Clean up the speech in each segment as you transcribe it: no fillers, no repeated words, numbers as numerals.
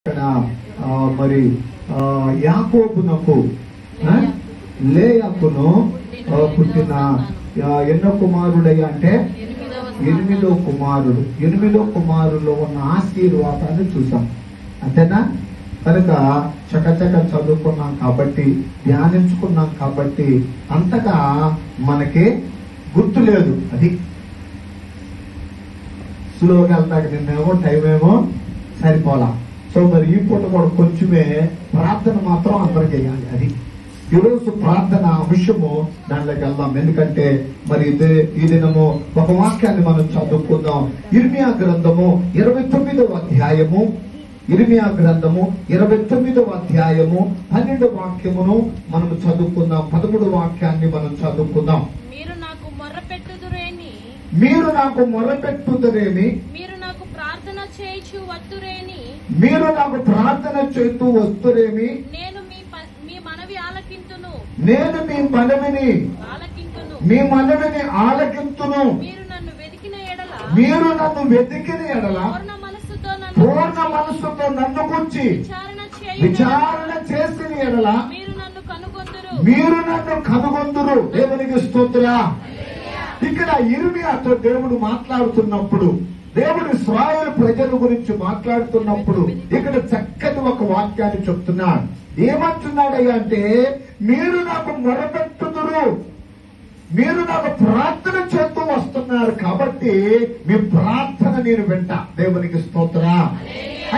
మరి యాకోబునకు లేయాకును పుట్టిన ఎన్నో కుమారుడయ్యా అంటే ఎనిమిదో కుమారులో ఉన్న ఆశీర్వాదాన్ని చూసాం. అంతేనా? కనుక చకచక చదువుకున్నాం కాబట్టి, ధ్యానించుకున్నాం కాబట్టి అంతగా మనకి గుర్తు లేదు. అది స్లోగా వెళ్తాక నిన్నేమో టైం ఏమో సరిపోలా. సో మరి ఈ పూట కూడా కొంచెమే ప్రార్థన మాత్రం అందరూ చేయాలి. అది ఈరోజు ప్రార్థన అంశము, దాంట్లోకి వెళ్దాం. ఎందుకంటే మరి ఈ దినము ఒక వాక్యాన్ని మనం చదువుకుందాం. ఇర్మియా గ్రంథము 29వ అధ్యాయము 12వ వాక్యమును మనం చదువుకుందాం. 13వ వాక్యాన్ని మనం చదువుకుందాం. మీరు నాకు మొర్రపెట్టుదురేమి, మీరు నాకు ప్రార్థన చేయుచు వత్తురేని, మీరు నాకు ప్రార్థన చేస్తూ వస్తురేమి, నేను మీ మనవి ఆలకింతును, నేను మీ మనవిని ఆలకింతును. మీరు నన్ను వెతికిన ఎడల పూర్ణ మనస్సుతో నన్ను గురించి విచారణ చేసిన ఎడల మీరు నన్ను కనుగొందురు. దేవునికి స్తోత్రం. ఇక్కడ ఇర్మియాతో దేవుడు మాట్లాడుతున్నప్పుడు, దేవుడు ఇశ్రాయేలు ప్రజల గురించి మాట్లాడుతున్నప్పుడు ఇక్కడ చక్కటి ఒక వాక్యాన్ని చెప్తున్నాడు. ఏమంటున్నాడయ్యా అంటే, మీరు నాకు మొరపెట్టుదురు, మీరు నాకు ప్రార్థన చేస్తూ వస్తున్నారు కాబట్టి మీ ప్రార్థన నేను వింటా. దేవునికి స్తోత్రం.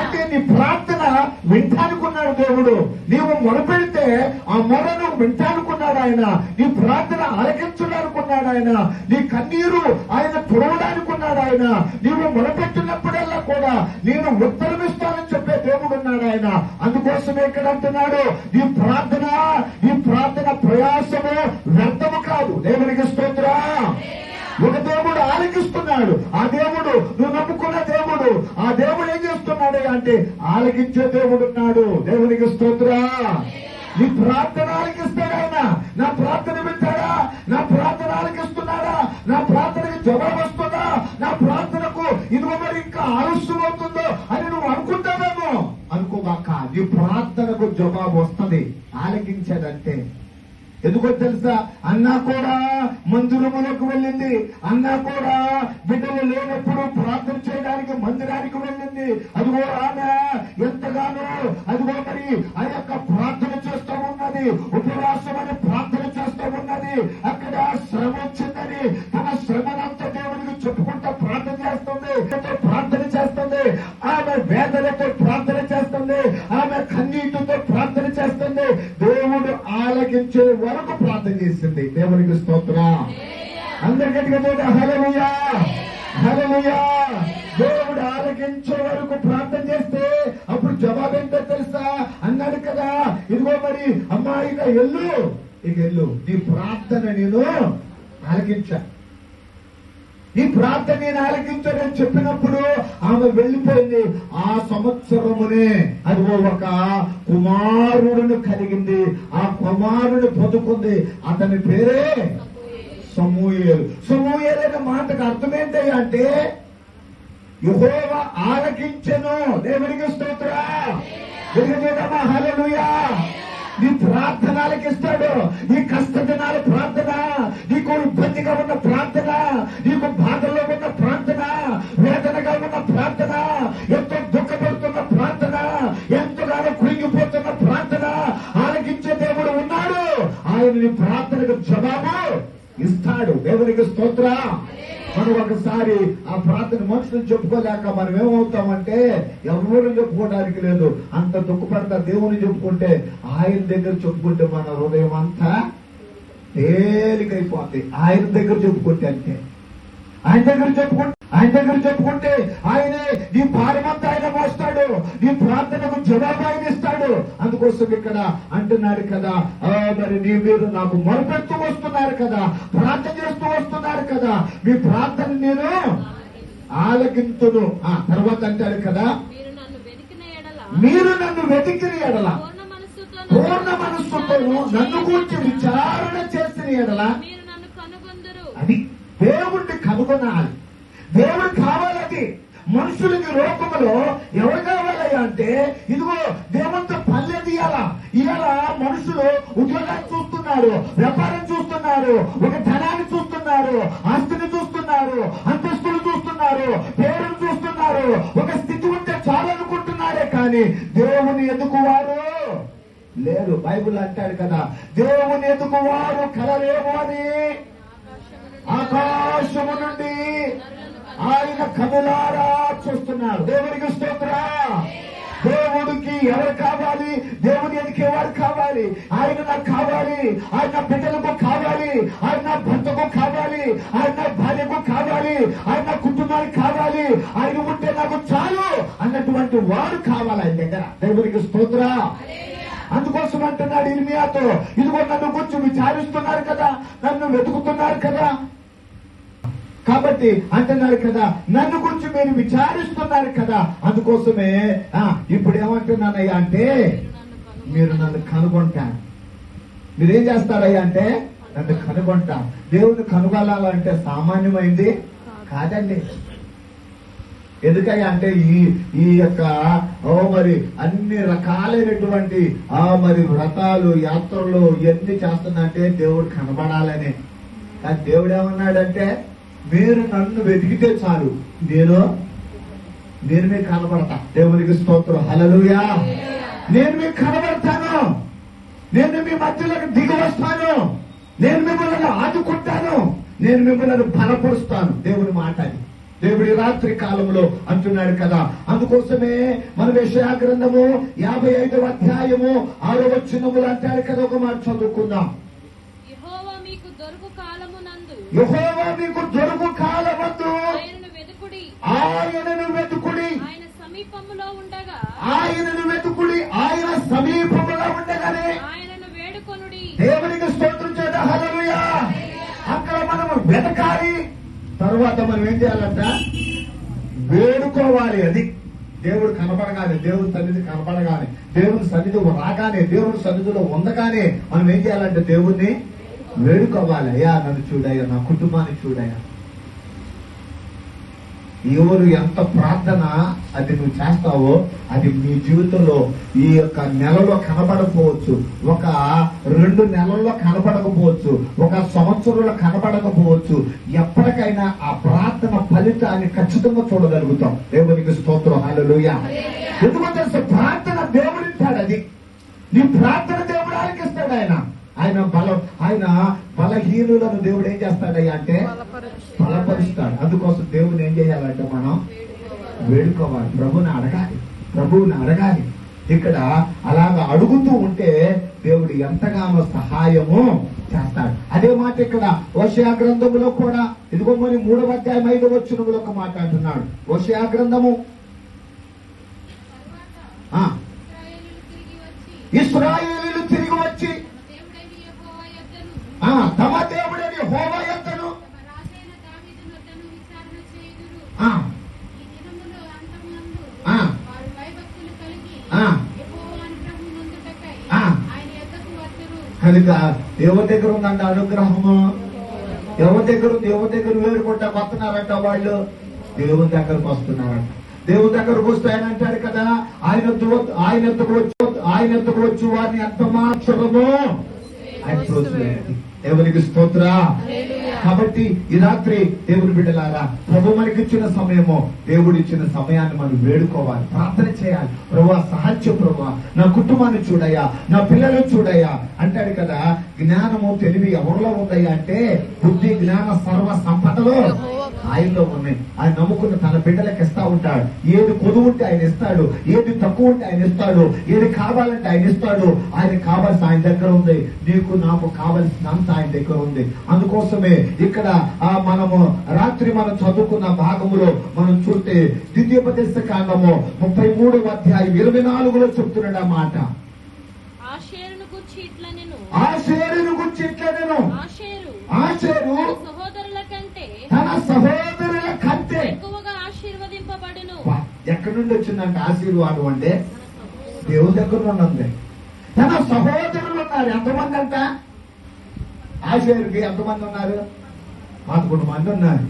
అంటే నీ ప్రార్థన వింటానుకున్నాడు దేవుడు. నీవు మొరపెడితే ఆ మొరను వింటానుకున్నాడు ఆయన. నీ ప్రార్థన ఆలకించడానుకున్నాడు ఆయన. నీ కన్నీరు ఆయన తుడవడానుకున్నాడు ఆయన. నీవు మొరపెట్టినప్పుడల్లా కూడా నేను ఉత్తరమిస్తానని చెప్పే దేవుడు ఉన్నాడు ఆయన. అందుకోసమే ఇక్కడ అంటున్నాడు, నీ ప్రార్థన ప్రయాసము వ్యర్థము కాదు. దేవునికి స్తోత్రం. ఒక దేవుడు ఆలకిస్తున్నాడు. ఆ దేవుడు నువ్వు నమ్ముకున్న దేవుడు. ఆ దేవుడు ఏం చేస్తున్నాడు అంటే ఆలకించే దేవుడు ఉన్నాడు. దేవునికి స్తోత్రం. నీ ప్రార్థన ఆలకిస్తాడు ఆయన. నా ప్రార్థన వింటాడా? నా ప్రార్థన ఆలకిస్తున్నాడా? నా ప్రార్థనకి జవాబు వస్తుందా? నా ప్రార్థనకు ఇదిగో మరి ఇంకా ఆలస్యం అవుతుందో అని నువ్వు అనుకుంటావేమో. అనుకోగాక నీ ప్రార్థనకు జవాబు వస్తుంది ఆలకించాడంటే. ఎందుకో తెలుసా? అన్నా కూడా మందిరములకు వెళ్ళింది. అన్నా కూడా బిడ్డలు లేనప్పుడు ప్రార్థన చేయడానికి మందిరానికి వెళ్ళింది. అదిగో ఆమె ఎంతగానో అదిగో మరి ఆ యొక్క ప్రార్థన చేస్తూ ఉన్నది. ఉపవాసం అని ప్రార్థన చేస్తూ ఉన్నది. అక్కడ శ్రమ వచ్చిందని తన శ్రమనంతా దేవుడికి చెప్పుకుంటూ ప్రార్థన చేస్తుంది. ఆమె వేదనతో ప్రార్థన చేస్తుంది. ఆమె కన్నీటితో ప్రార్థన చేస్తుంది. దేవుడు ఆలకించే వరకు ప్రార్థన చేసింది. దేవునికి స్తోత్రం. అందరికీ హల్లెలూయా, హల్లెలూయా. దేవుడు ఆలకించే వరకు ప్రార్థన చేస్తే అప్పుడు జవాబు ఏంటో తెలుసా? అన్నాడు కదా, ఇదిగో మరి అమ్మాయిగా వెళ్ళు, నీ ప్రార్థన నేను ఆలకించా, నీ ప్రార్థన నేను ఆలకించానని చెప్పినప్పుడు ఆమె వెళ్ళిపోయింది. ఆ సంవత్సరమునే అదిగో ఒక కుమారుడిని కలిగింది. ఆ కుమారుని పొందుకుంది. అతని పేరే సమూయేలు. సమూయేలు అనే మాటకు అర్థం ఏంటి అంటే యెహోవా ఆలకించెను. దేవునికి స్తోత్రం. హల్లెలూయా. నీ ప్రార్థన ఆలకిస్తాడు. నీ కష్ట దినాల ప్రార్థన, నీకు ఇబ్బందిగా ఉన్న ప్రార్థన, నీకు బాధల్లో ఉన్న ప్రార్థన, వేదనగా ఉన్న ప్రార్థన, ఎంతో దుఃఖపడుతున్న ప్రార్థన, ఎంతగానో కృంగిపోతున్న ప్రార్థన ఆలకించే దేవుడు ఉన్నాడు. ఆయన నీ ప్రార్థనకు జవాబు ఇస్తాడు. దేవునికి స్తోత్రం. మనం ఒకసారి ఆ ప్రార్థన మనుషులను చెప్పుకోలేక మనం ఏమవుతామంటే ఎవరు చెప్పుకోవడానికి లేదు. అంత దుఃఖపడతా దేవుని చెప్పుకుంటే, ఆయన దగ్గర చెప్పుకుంటే మన హృదయం అంతా తేలికైపోతుంది. ఆయన దగ్గర చెప్పుకుంటే అంతే. ఆయన దగ్గర చెప్పుకుంటే ఆయనే నీ భారమంతా ఆయన మోస్తాడు. నీ ప్రార్థనకు జవాబు ఆయన ఇస్తాడు. అందుకోసం ఇక్కడ అంటున్నాడు కదా, మరి మీరు నాకు మొరపెడుతూ వస్తున్నారు కదా, ప్రార్థన చేస్తూ వస్తున్నారు కదా, మీ ప్రార్థన నేను ఆలకింతును. తర్వాత అంటాడు కదా, మీరు నన్ను వెతికిన ఎడల పూర్ణ మనస్సుతోను నన్ను గురించి విచారణ చేసిన ఎడల అది దేవుణ్ణి కనుగొనాలి. దేవుడు కావాలది. మనుషులకి లోకములో ఎవరు కావాలయ్యా అంటే ఇదిగో దేవునితో పల్లె తీయాలా. ఇవాళ మనుషులు ఉద్యోగాన్ని చూస్తున్నారు, వ్యాపారం చూస్తున్నారు, ఒక ధనాన్ని చూస్తున్నారు, ఆస్తిని చూస్తున్నారు, అంతస్తులు చూస్తున్నారు, పేరును చూస్తున్నారు, ఒక స్థితి ఉంటే చాలనుకుంటున్నారే కానీ దేవుని ఎదుగు వారు లేరు. బైబిల్ అంటాడు కదా, దేవుని ఎదుగు వారు కలరేమో అని ఆకాశము నుండి ఆయన కనులారా చూస్తున్నాడు. దేవునికి స్తోత్రం. దేవుడికి ఎవరు కావాలి? దేవుని ఎదుకే వారు కావాలి. ఆయన నాకు కావాలి, ఆయన బిడ్డలకు కావాలి, ఆయన భర్తకు కావాలి, ఆయన భార్యకు కావాలి, ఆయన కుటుంబానికి కావాలి. ఆయన ఉంటే నాకు చాలు అన్నటువంటి వారు కావాలి ఆయన దగ్గర. దేవునికి స్తోత్రం. అందుకోసం అంటున్నాడు ఇర్మియాతో, ఇదిగో నన్ను గురించి విచారిస్తున్నారు కదా, నన్ను వెతుకుతున్నారు కదా, కాబట్టి అంటున్నారు కదా, నన్ను గురించి మీరు విచారిస్తున్నారు కదా, అందుకోసమే ఇప్పుడు ఏమంటున్నానయ్యా అంటే మీరు నన్ను కనుగొంటాను. మీరేం చేస్తారయ్యా అంటే నన్ను కనుగొంటాను. దేవుని కనుగొనాలంటే సామాన్యమైంది కాదండి. ఎందుకయ్యా అంటే ఈ యొక్క మరి అన్ని రకాలైనటువంటి మరి వ్రతాలు, యాత్రలు ఇవన్నీ చేస్తున్నంటే దేవుడు కనబడాలని. కానీ దేవుడు ఏమన్నాడంటే మీరు నన్ను వెతికితే చాలు, నేను మీకు కనబడతా. దేవునికి స్తోత్రం. హల్లెలూయా. నేను మీకు కనబడతాను, నేను మీ మధ్యలోకి దిగి వస్తాను, నేను మిమ్మల్ని ఆదుకుంటాను, నేను మిమ్మల్ని బలపరుస్తాను. దేవుని మాట అది. దేవుడి రాత్రి కాలంలో అంటున్నాడు కదా. అందుకోసమే మన యెషయా గ్రంథము 55వ అధ్యాయము 6వ వచనములు అంటాడు కదా. ఒక మాట చదువుకుందాం. యెహోవా మీకు దొరుకు కాలమునందు ఆయనను వెతుకుడి, ఆయన సమీపములో ఉండగా, ఆయన సమీపములో ఉండగానే ఆయనను వేడుకొనుడి. దేవునికి స్తోత్రం చేద్దాం. హల్లెలూయా. అక్కడ మనము వెతకాలి, తరువాత మనం ఏం చేయాలంట? వేడుకోవాలి. అది దేవుడు కనపడగానే, దేవుడి సన్నిధి కనపడగానే, దేవుని సన్నిధి రాగానే, దేవుడి సన్నిధిలో ఉండగానే మనం ఏం చేయాలంటే దేవుణ్ణి వేడుకోవాలి. అయ్యా నన్ను చూడయ్యా, నా కుటుంబాన్ని చూడయ్యా. ఎవరు ఎంత ప్రార్థన అది నువ్వు చేస్తావో అది మీ జీవితంలో ఈ యొక్క నెలలో కనబడకపోవచ్చు, ఒక 2 నెలల్లో కనబడకపోవచ్చు, ఒక సంవత్సరంలో కనబడకపోవచ్చు. ఎప్పటికైనా ఆ ప్రార్థన ఫలితాన్ని ఖచ్చితంగా చూడగలుగుతాం. దేవునికి స్తోత్రం. హల్లెలూయా. ఎందుకంటే ప్రార్థన దేవుడిస్తాడు. అది నీ ప్రార్థన దేవుడు ఆలకిస్తాడు. ఆయన బలహీనులను దేవుడు ఏం చేస్తాడయ్యా అంటే బలపరుస్తాడు. అందుకోసం దేవుని ఏం చేయాలంటే మనం వేడుకోవాలి, ప్రభువుని అడగాలి. ఇక్కడ అలాగా అడుగుతూ ఉంటే దేవుడు ఎంతగానో సహాయము చేస్తాడు. అదే మాట ఇక్కడ హోషేయ గ్రంథములో కూడా ఇదిగో మరి 3వ అధ్యాయం 5వ వచనములో ఒక మాట అంటున్నాడు. హోషేయ గ్రంథము ఇశ్రాయేలీయులు తిరిగి వచ్చి తమ దేవుడని యెహోవా యొద్దను కనుక ఎవరి దగ్గర ఉందంట అనుగ్రహము? ఎవరి దగ్గర వేడుకుంటా వస్తున్నారంట వాళ్ళు? దేవుని దగ్గరకు వస్తున్నారంట. దేవుని దగ్గరకు వస్తే ఆయన అంటాడు కదా, ఆయన ఎత్తుకు వచ్చి వారిని ఎంత మాత్రము ఆయన చూసలేదు. దేవునికి స్తోత్ర. కాబట్టి ఈ రాత్రి దేవుని బిడ్డలారా, ప్రభు మనకి ఇచ్చిన సమయము, దేవుడు ఇచ్చిన సమయాన్ని మనం వేడుకోవాలి, ప్రార్థన చేయాలి. ప్రభువా సహాయం, ప్రభువా నా కుటుంబాన్ని చూడయ్యా, నా పిల్లలను చూడయ్యా అంటాడు కదా. జ్ఞానము తెలివి ఎవరిలో ఉందయ్యా అంటే బుద్ధి జ్ఞాన సర్వ సంపదలో ఆయనలో ఉన్నాయి. ఆయన నమ్ముకున్న తన బిడ్డలకు ఇస్తా ఉంటాడు. ఏది కొదువు ఉంటే ఆయన ఇస్తాడు, ఏది తక్కువ ఉంటే ఆయన ఇస్తాడు, ఏది కావాలంటే ఆయన ఇస్తాడు. ఆయన కావాల్సిన ఆయన దగ్గర ఉంది, నీకు నాకు కావలసినంత ఆయన దగ్గర ఉంది. అందుకోసమే ఇక్కడ మనము రాత్రి మనం చదువుకున్న భాగములో మనం చూస్తే ద్వితీయోపదేశ కాండము 33వ అధ్యాయం 24లో చెప్తున్నాడు ఆ మాట. ఆషేరును గురించి ఇట్లా నేను ఆషేరు తన సహోదరుల కంటే ఎక్కువగా ఆశీర్వదింపబడును. ఎక్కడి నుండి వచ్చిందంటే ఆశీర్వాదం అంటే దేవుని దగ్గర ఉన్నది. తన సహోదరులు ఉన్నారు. ఎంతమంది అంట? ఆషేరుకి ఎంతమంది ఉన్నారు? 11 మంది ఉన్నారు.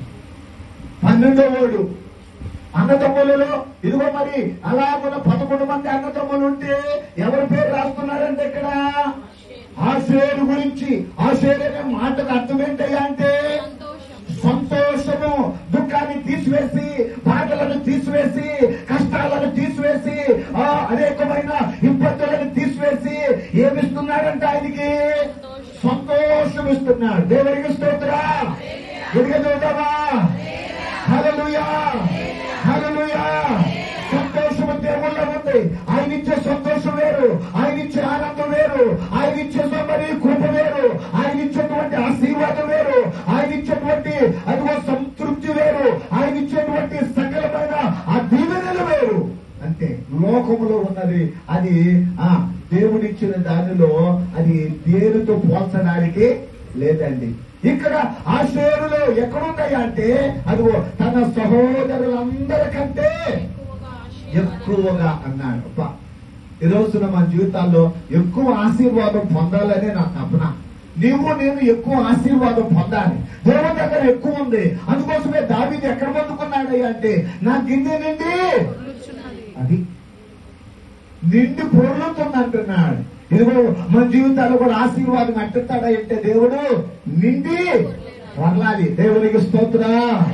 12వ వాడు అన్నదమ్ములలో ఇదిగో మరి అలాగున్న 11 మంది అన్నదమ్ములు ఉంటే ఎవరి పేరు రాస్తున్నారంటే ఇక్కడ ఆషేరు గురించి. ఆషేరు అనే మాటకు అర్థం ఏంటయ్యా అంటే సంతోషము. దుఃఖాన్ని తీసివేసి, బాధలను తీసివేసి, కష్టాలను తీసివేసి, అనేకమైన ఇబ్బందులను తీసివేసి ఏమిస్తున్నాడంటే ఆయనకి సంతోషం ఇస్తున్నాడు. దేవుడికి స్తోత్రం. ఎదిగ చూద్దామా? హల్లెలూయా, హల్లెలూయా. సంతోషము దేవుళ్ళో ఉంది. ఆయన ఇచ్చే సంతోషం వేరు, ఆయన ఇచ్చే ఆనందం వేరు, ఆయన ఇచ్చే మరి కృప వేరు, ఆయన ఇచ్చేటువంటి ఆశీర్వాదం వేరు, ఆయన ఇచ్చేటువంటి అదిగో సంతృప్తి వేరు, ఆయన ఇచ్చేటువంటి సకలమైన ఆ దీవెనలు వేరు. అంటే లోకములో ఉన్నది అది దేవుడిచ్చిన దానిలో అది దేనితో పోల్చడానికి లేదండి. ఇక్కడ ఆషేరులో ఎక్కడున్నాయి అంటే అదిగో తన సహోదరులందరికంటే ఎక్కువగా అన్నాడు. ఈ రోజున మన జీవితాల్లో ఎక్కువ ఆశీర్వాదం పొందాలనే నా తపన. నీవు నేను ఎక్కువ ఆశీర్వాదం పొందాలి. దేవుని దగ్గర ఎక్కువ ఉంది. అందుకోసమే దావీదు ఎక్కడ పొందుకున్నాడు అంటే నా గిన్నె నిండి అది నిండి పొర్లుతుంది అంటున్నాడు. ఇదిగో మన జీవితాల్లో కూడా ఆశీర్వాదం అట్టుతాడా అంటే దేవుడు నిండి వర్లాలి. దేవునికి స్తోత్రం.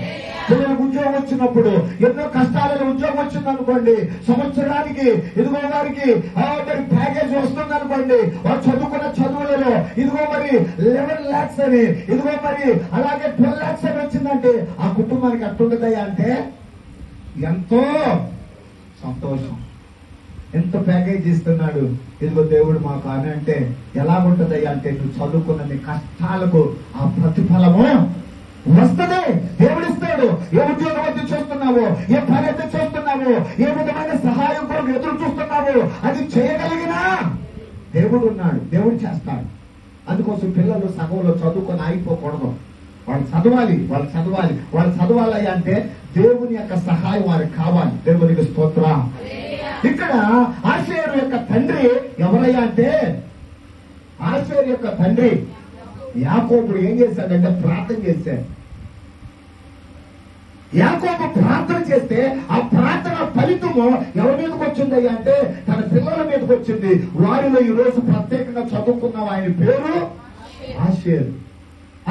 పిల్లలకు ఉద్యోగం వచ్చినప్పుడు ఎన్నో కష్టాలలో ఉద్యోగం వచ్చింది అనుకోండి, సంవత్సరానికి ఇదిగో వారికి మరి ప్యాకేజ్ వస్తుంది అనుకోండి, వారు చదువుకున్న చదువులలో ఇదిగో మరి 11 lakhs అని ఇదిగో మరి అలాగే 12 lakhs అని వచ్చిందంటే ఆ కుటుంబానికి అట్టుండదయ్యా అంటే ఎంతో సంతోషం. ఎంత ప్యాకేజ్ ఇస్తున్నాడు ఇదిగో దేవుడు మాకు అని అంటే ఎలాగుంటదయ్యా అంటే నువ్వు చదువుకున్న నీ కష్టాలకు ఆ ప్రతిఫలము వస్తుంది. దేవుడిస్తాడు. ఏ ఉద్యోగం అయితే చేస్తున్నావో, ఏ పని అయితే చేస్తున్నావో, ఏ విధమైన సహాయం కొరకు ఎదురు చూస్తున్నావో అది చేయగలిగినా దేవుడు ఉన్నాడు, దేవుడు చేస్తాడు. అందుకోసం పిల్లలు సగంలో చదువుకొని ఆగిపోకూడదు. వాళ్ళు చదవాలి, వాళ్ళు చదవాలి, వాళ్ళు చదవాలి అంటే దేవుని యొక్క సహాయం వారికి కావాలి. దేవునికి స్తోత్రం. ఇక్కడ ఆషేరు యొక్క తండ్రి ఎవరయ్యా అంటే ఆషేరు యొక్క తండ్రి యాకోబుడు ఏం చేశాడంటే ప్రార్థన చేశాడు. యాకోబు ప్రార్థన చేస్తే ఆ ప్రార్థన ఫలితము ఎవరి మీదకి వచ్చిందయ్యా అంటే తన పిల్లల మీదకి వచ్చింది. వారిలో ఈ రోజు ప్రత్యేకంగా చదువుకున్న ఆయన పేరు ఆషేరు.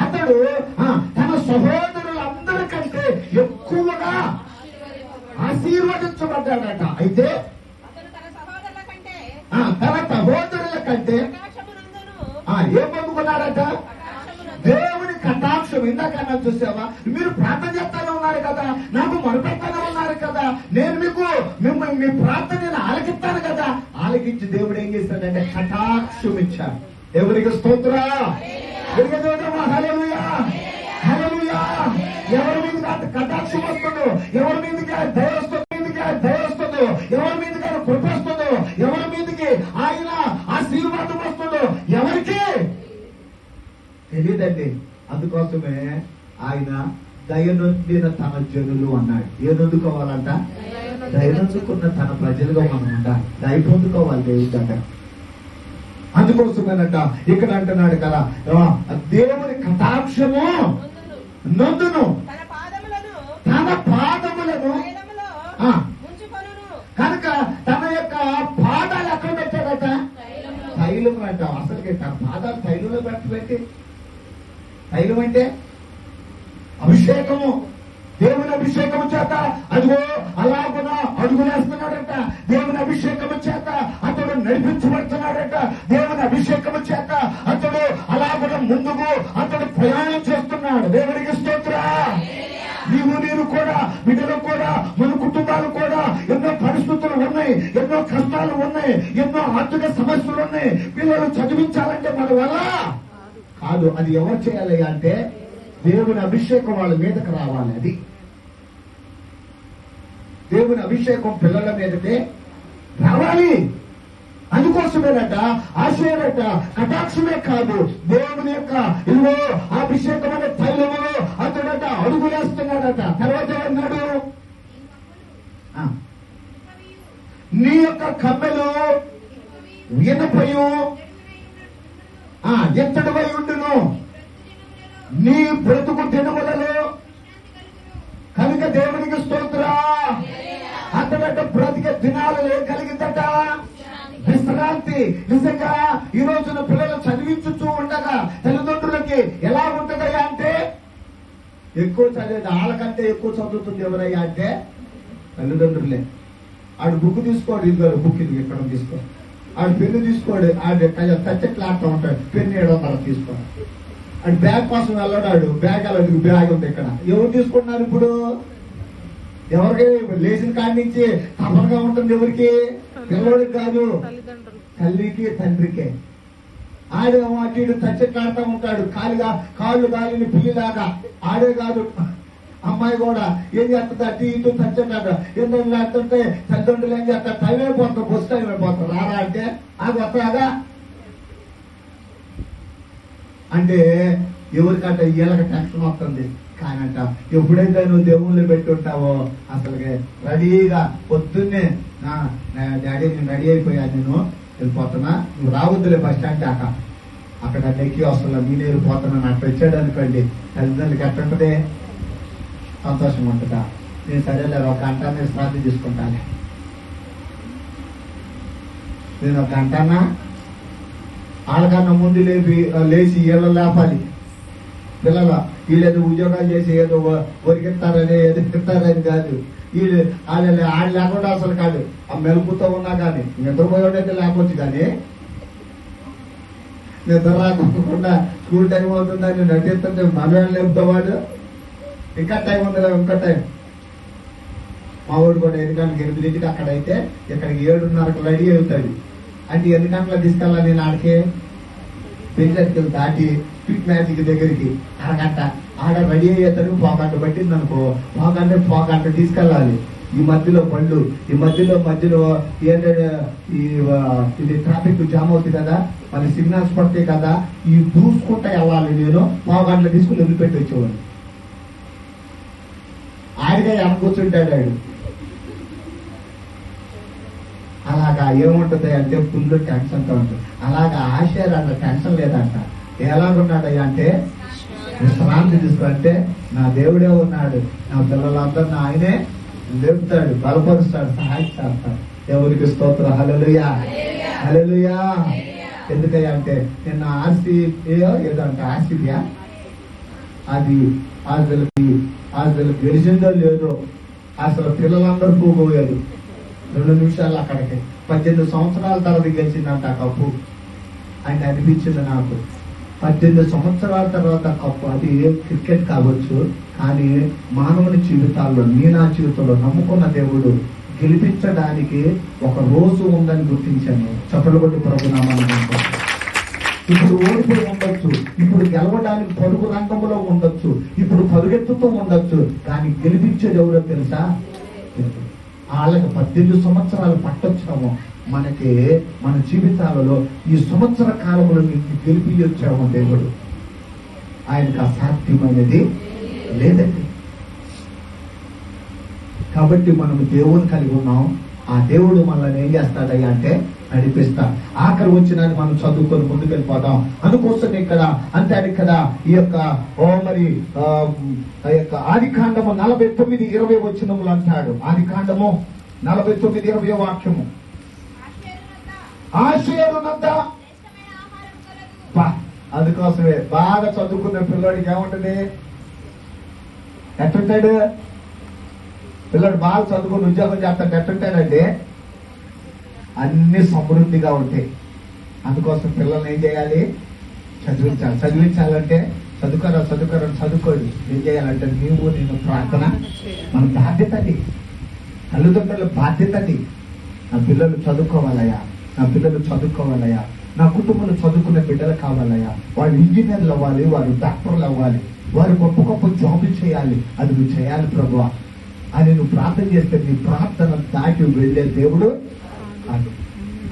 అతడు తన సహోదరులందరికంటే ఎక్కువగా ఆశీర్వదించబడ్డాడట. అయితే తన సహోదరుల కంటే ఏం పొందుకున్నాడట? దేవుని కటాక్షం. ఇందాకన్నా చూసావా, మీరు ప్రార్థన చేస్తానే ఉన్నారు కదా, నాకు మొరపెడతానే ఉన్నారు కదా, నేను మిమ్మల్ని మీ ప్రార్థన నేను ఆలకిస్తాను కదా. ఆలకించి దేవుడు ఏం చేశాడంటే కటాక్షం ఇచ్చాడు. ఎవరికి స్తోత్రం. హల్లెలూయా, హల్లెలూయా. ఎవరి మీద కటాక్షం వస్తుందో, ఎవరి మీదకి దయ వస్తుందో, ఎవరి మీదకి కృప వస్తుందో, ఎవరి మీదకి ఆయన ఆశీర్వాదం వస్తుందో ఎవరికి తెలియదండి. అందుకోసమే ఆయన దయనొందిన తన జనులు అన్నాడు. ఏదొందుకోవాలంట? దయనొందుకున్న తన ప్రజలుగా మనం ఉండాలి. దయ పొందుకోవాలి దేవుడి దగ్గర. అందుకోసమేనట ఇక్కడ అంటున్నాడు కదా, దేవుని కటాక్షము నందును తన పాదములను కనుక తన యొక్క పాదాలు ఎక్కడ పెట్టాడట? తైలం అంట. అసలుకి తన పాదాలు తైలంలో పెట్టి, తైలం అంటే అభిషేకము. దేవుని అభిషేకము చేత అదిగో అలాగున అడుగులేస్తున్నాడట. దేవుని అభిషేకము చేత అతడు నడిపించబడుతున్నాడట. దేవుని అభిషేకము చేత అతడు అలాగున ముందుకు అతడు ప్రయాణం చేస్తున్నాడు. దేవునికి స్తోత్రం. నీవు నేను కూడా, బిడ్డలు కూడా, మన కుటుంబాలు కూడా ఎన్నో పరిస్థితులు ఉన్నాయి, ఎన్నో కష్టాలు ఉన్నాయి, ఎన్నో ఆర్థిక సమస్యలు ఉన్నాయి. పిల్లలు చదివించాలంటే మన వల్ల కాదు. అది ఎవరు చేయాలి అంటే దేవుని అభిషేకం వాళ్ళ మీదకి రావాలి. అది దేవుని అభిషేకం పిల్లల మీదకే రావాలి. అందుకోసమేనట ఆశయనట కటాక్షమే కాదు, దేవుని యొక్క ఇదిగో అభిషేకమైన తైలములో అతడట అడుగులేస్తున్నాడట. తర్వాత ఏమన్నాడు? నీ యొక్క కమ్మెలు వినపయు ఎత్తడిపై ఉండును నీ బ్రతుకు దినములలో. కనుక దేవునికి స్తోత్రం. అతడట బ్రతికే దినాలు ఏం కలిగిందట? విశ్రాంతి. నిజంగా ఈ రోజున పిల్లలు చదివించుతూ ఉండగా తల్లిదండ్రులకి ఎలా ఉంటదయ్యా అంటే, ఎక్కువ చదివేది వాళ్ళకంటే ఎక్కువ చదువుతుంది ఎవరయ్యా అంటే తల్లిదండ్రులే. ఆడు బుక్ తీసుకోడు, ఇదిగో బుక్ ఇది ఎక్కడ తీసుకో, ఆడు పెన్ను తీసుకోడు, ఆడు టచ్చెట్లు ఆడుతూ ఉంటాడు, పెన్ను 700 తీసుకోడు. ఆడు బ్యాగ్ కోసం వెళ్ళడాడు, బ్యాగ్ అలాంటి బ్యాగ్ ఉంది ఇక్కడ. ఎవరు తీసుకుంటున్నారు ఇప్పుడు? ఎవరికి లేచిన కాడి నుంచి తపనగా ఉంటుంది? ఎవరికి? పిల్లడికి కాదు, తల్లికి తండ్రికే. ఆడే అటు ఇటు టచ్చెట్లు ఆడుతూ ఉంటాడు, కాళ్ళు గాలిని పిల్లిలాగా. ఆడే కాదు, అమ్మాయి కూడా ఏం చేస్తుంది, అటు ఇటు టచ్చెట్లాడు. ఎందుకు లేకుంటే తల్లిదండ్రులు ఏం చేస్తారు, టైం అయిపోతారు, బస్సు టైం అయిపోతారు, రారా అంటే అది వస్తాగా. అంటే ఎవరికంటే వీళ్ళకి టెన్షన్ వస్తుంది. కానంట ఎప్పుడైతే నువ్వు దేవుళ్ళు పెట్టుంటావో అసలుకి రెడీగా పొద్దున్నే, నా డాడీ నేను రెడీ అయిపోయా, నేను వెళ్ళిపోతున్నా, నువ్వు రావద్దులే బస్ స్టాండ్ దాకా, అక్కడ నెక్కి వస్తున్నా, నేను వెళ్ళిపోతున్నాను అట్లా వచ్చాడు అనుకోండి, తల్లిదండ్రులకి ఎట్టుంటది? సంతోషం ఉంటుందా? నేను సరేలే ఒక గంట నేను శ్రాద్ధ తీసుకుంటాను, నేను ఒక గంటన్నా వాళ్ళకన్నా ముందు లేచి వీళ్ళు లేపాలి. పిల్లల వీళ్ళేదో ఉద్యోగాలు చేసి ఏదో ఒరికిస్తారని ఏదో ఇస్తారని కాదు, వీళ్ళు ఆడ లేకుండా అసలు కాదు. ఆ మెలుపుతో ఉన్నా కానీ నిద్రపోయేటైతే లేకపోవచ్చు, కానీ నిద్ర రాకుండా స్కూల్ టైం అవుతుందని నటిస్తుంటే మనల్ని లేపుతావాడు. ఇంకా టైం ఉందిలే, ఇంకా టైం. మా వాడు కూడా 8 గంటలకు 8ంటికి అక్కడైతే ఇక్కడికి 7:30కు రెడీ అవుతాడు. అంటే 8 గంటలకు తీసుకెళ్ళాలి నేను ఆడికి, పెళ్ళకి దాటి స్పీడ్ మ్యాజిక్ దగ్గరికి అరగంట ఆడ రెడీ అయ్యేసరికి 1 గంట పట్టింది అనుకో, 1 గంట తీసుకెళ్ళాలి. ఈ మధ్యలో పళ్ళు, ఈ మధ్యలో ఏంటంటే ఇది ట్రాఫిక్ జామ్ అవుతుంది కదా, మళ్ళీ సిగ్నల్స్ పడతాయి కదా, ఈ దూసుకుంటా వెళ్ళాలి. నేను 1 గంటలు తీసుకుని వదిలిపెట్టి వచ్చేవాడిని. ఆడిగా ఎమ కూర్చుంటాడు ఆడు. అలాగా ఏముంటుంది అంటే ఫుల్ టెన్షన్తో ఉంటుంది. అలాగా ఆశయాలు అంత టెన్షన్ లేదంట. ఎలాగున్నాడయ్యా అంటే విశ్రాంతి తీసుకుంటే నా దేవుడే ఉన్నాడు, నా పిల్లలందరినీ ఆయనే లేపుతాడు, బలపరుస్తాడు, సహాయం చేస్తాడు. ఎవరికి స్తోత్రం. హల్లెలూయా, హల్లెలూయా. ఎందుకయ్యా అంటే నిన్న ఏదంటే ఆర్సీబీయా అది అసలు గెలిచిందో లేదో, అసలు పిల్లలందరూ పోగోయారు 2 నిమిషాలు అక్కడికి. 18 సంవత్సరాల తర్వాత గెలిచిందంట కప్పు అని అనిపించింది నాకు. 18 సంవత్సరాల తర్వాత కప్పు. అది క్రికెట్ కావచ్చు, కానీ మానవుని జీవితాల్లో, నా జీవితంలో నమ్ముకున్న దేవుడు గెలిపించడానికి ఒక రోజు ఉందని గుర్తించాను. చప్పట్లు కొట్టి ప్రభు నామమున. ఇప్పుడు ఓడిపోయి ఉండొచ్చు, ఇప్పుడు గెలవడానికి పరుగు రంగంలో ఉండొచ్చు, ఇప్పుడు పరుగెత్తుతూ ఉండొచ్చు, కానీ గెలిపించేది ఎవరో తెలుసా? వాళ్ళకి 18 సంవత్సరాలు పట్టొచ్చాము, మనకి మన జీవితాలలో ఈ సంవత్సర కాలంలో మీకు గెలిపి వచ్చాము. దేవుడు ఆయనకు అసాధ్యమైనది లేదండి. కాబట్టి మనం దేవుని కలిగి ఉన్నాం. ఆ దేవుడు మనల్ని ఏం చేస్తాడయ్యా అంటే నడిపిస్తా. ఆఖరి వచ్చినాన్ని మనం చదువుకొని ముందుకు వెళ్ళిపోతాం. అందుకోసం ఇక్కడ అంతే కదా, ఈ యొక్క ఆదికాండము 49:20 వచనములు అంటాడు. ఆదికాండము 49:20 వాక్యము. ఆశేరునంతా అందుకోసమే బాగా చదువుకున్న పిల్లడికి ఏముంటది? ఎట్టుంటాడు పిల్లడు? బాగా చదువుకుని ఉద్యోగం చేస్తాడు, ఎట్టుంటాడంటే అన్ని సమృద్ధిగా ఉంటాయి. అందుకోసం పిల్లల్ని ఏం చేయాలి? చదివించాలంటే చదువుకోరు. ఏం చేయాలంటే నేను ప్రార్థన, మన బాధ్యత అది, తల్లిదండ్రుల బాధ్యత అది. నా పిల్లలు చదువుకోవాలయ్యా, నా పిల్లలు చదువుకోవాలయ్యా, నా కుటుంబంలో చదువుకునే బిడ్డలు కావాలయ్యా, వాళ్ళు ఇంజనీర్లు అవ్వాలి, వారు డాక్టర్లు అవ్వాలి, వారు గొప్ప గొప్ప జాబులు చేయాలి. అది నువ్వు చేయాలి ప్రభువా అని నువ్వు ప్రార్థన చేస్తే నీ ప్రార్థన దాటి వెళ్ళే దేవుడు కాదు.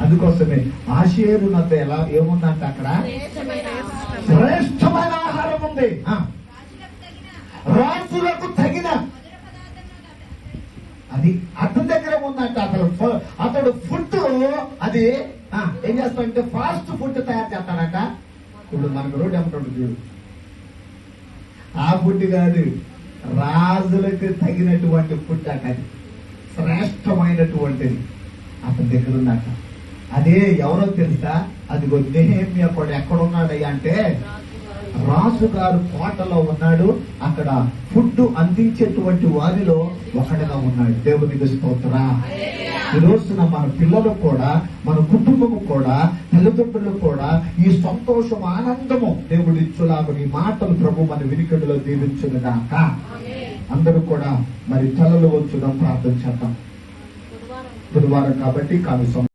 అందుకోసమే ఆశేరునంత ఎలా ఏముందంటే అక్కడ శ్రేష్టమైన ఆహారం ఉంది, రాజులకు తగిన. అది అతని దగ్గర ఉందంటే అతడు ఫుడ్ అది ఏం చేస్తాడంటే ఫాస్ట్ ఫుడ్ తయారు చేస్తాడట. ఇప్పుడు మనకు రోడ్డు ఏమంటాడు చూడు, ఆ ఫుడ్ కాదు, రాజులకు తగినటువంటి ఫుడ్ అట. అది శ్రేష్టమైనటువంటిది అతని దగ్గర ఉన్నాక. అదే ఎవరో తెలుసా? అదిగో నెహెమ్యా కూడా ఎక్కడున్నాడయ్యా అంటే రాజుగారు కోటలో ఉన్నాడు. అక్కడ ఫుడ్ అందించేటువంటి వారిలో ఒకటిగా ఉన్నాడు. దేవునికి స్తోత్రా. ఈ రోజున మన పిల్లలు కూడా, మన కుటుంబము కూడా, తల్లిదండ్రులు కూడా ఈ సంతోషం, ఆనందము దేవుడు ఇచ్చులాగా ఈ మాటలు ప్రభు మన వినికిడిలో దీవించుగాక. అందరూ కూడా మరి తలలు వచ్చుదాం, ప్రార్థన చేద్దాం. బుధవారం కాబట్టి కాదు